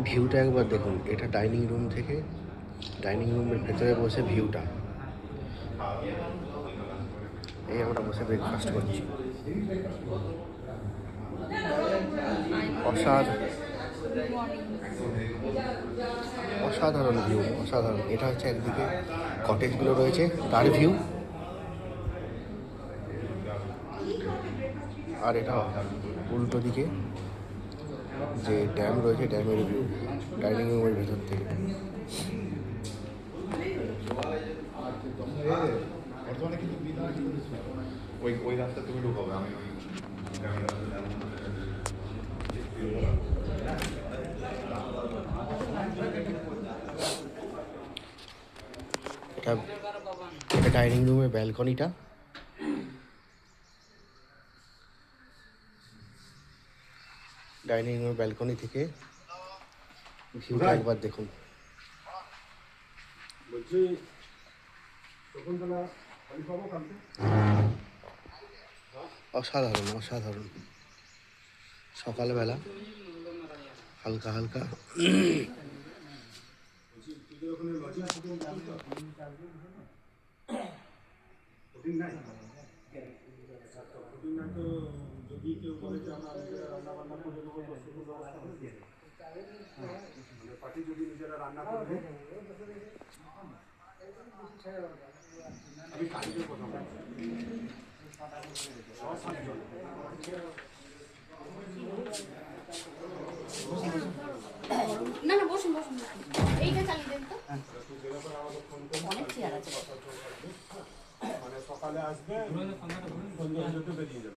ভিউটা একবার দেখুন, এটা ডাইনিং রুম থেকে, ডাইনিং রুমের ভেতরে বসে ভিউটা, এই আমরা বসে ব্রেকফাস্ট করছি। অসাধারণ ভিউ, অসাধারণ। এটা হচ্ছে একদিকে কটেজগুলো রয়েছে তার ভিউ, আর এটা উল্টো দিকে যে ড্যাম রয়েছে ড্যামের ভিউ ডাইনিং রুমের ভেতর থেকে। ওই রাস্তা তুমি ঢুকাবে, আমি এটা এটা ডাইনিং রুমের ব্যালকনিটা। ডাইনিং রুমের ব্যালকনি থেকে ভিউটা একবার দেখুন। অসাধারণ অসাধারণ। সকালবেলা হালকা হালকা যদি কেউ বলে যে আমরা রান্না বান্না করে দেবো, পার্টি যদি নিজেরা রান্না করবে, আমি কাজের কথা বলছি।